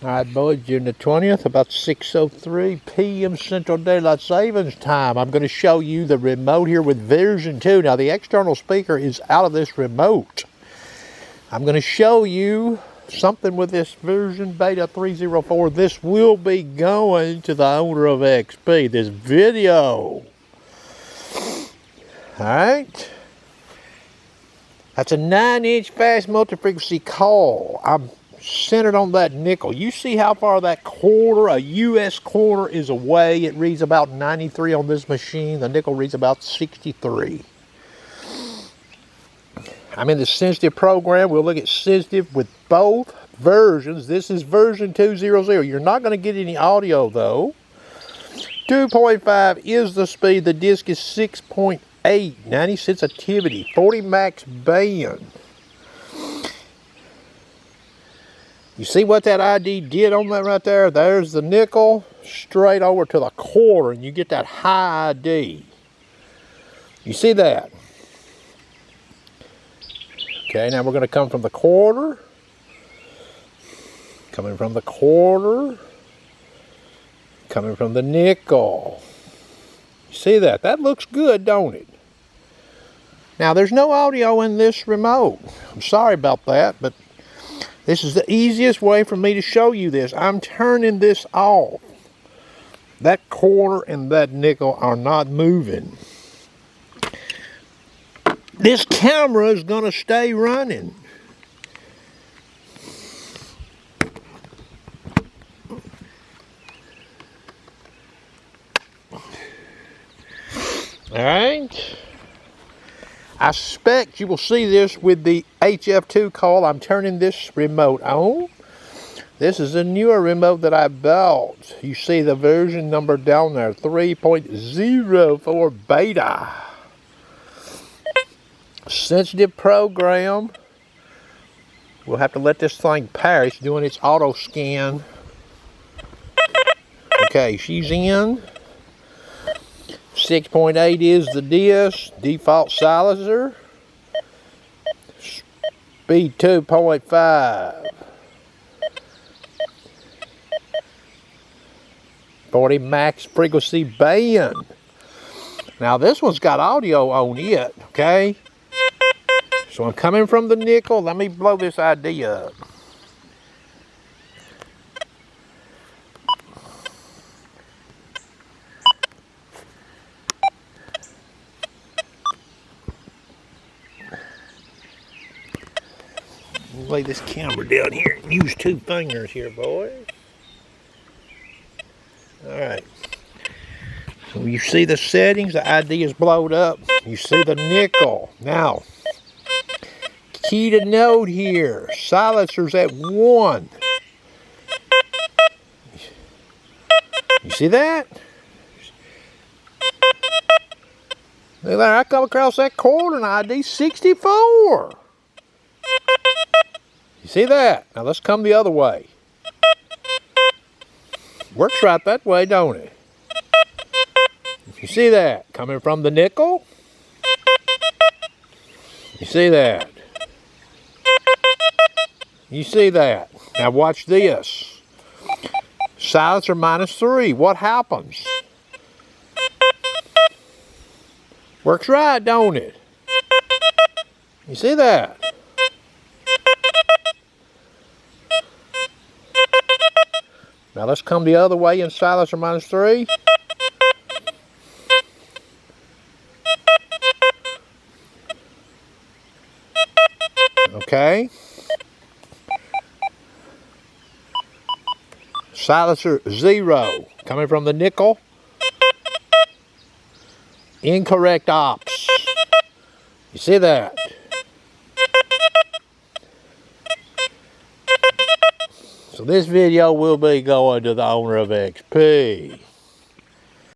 Alright boys, June the 20th, about 6:03 p.m. Central Daylight Savings Time. I'm going to show you the remote here with version 2. Now the external speaker is out of this remote. I'm going to show you something with this version beta 304. This will be going to the owner of XP, this video. Alright. That's a 9-inch fast multi-frequency call. I'm centered on that nickel. You see how far that quarter, a US quarter, is away. It reads about 93 on this machine. The nickel reads about 63. I'm in the sensitive program. We'll look at sensitive with both versions. This is version 200. You're not going to get any audio though. 2.5 is the speed. The disc is 6.8. 90 sensitivity. 40 max band. You see what that ID did on that right there? There's the nickel straight over to the quarter, and you get that high ID. You see that? Okay, now we're going to come from the quarter. Coming from the quarter. Coming from the nickel. You see that? That looks good, don't it? Now, there's no audio in this remote. I'm sorry about that, but this is the easiest way for me to show you this. I'm turning this off. That quarter and that nickel are not moving. This camera is going to stay running. All right. I suspect you will see this with the HF2 call. I'm turning this remote on. This is a newer remote that I bought. You see the version number down there, 3.04 beta. Sensitive program. We'll have to let this thing perish doing its auto scan. Okay, she's in. 6.8 is the disc, default silencer, speed 2.5, 40 max frequency band. Now this one's got audio on it, okay? So I'm coming from the nickel. Let me blow this ID up. Lay this camera down here and use 2 fingers here, boys. Alright. So you see the settings, the ID is blowed up. You see the nickel. Now, key to note here, silencer's at 1. You see that? Look there, I come across that quarter and ID 64. You see that? Now let's come the other way. Works right that way, don't it? You see that? Coming from the nickel. You see that? You see that? Now watch this. Silencer -3. What happens? Works right, don't it? You see that? Now let's come the other way in silencer -3. Okay. Silencer 0. Coming from the nickel. Incorrect ops. You see that? So this video will be going to the owner of XP.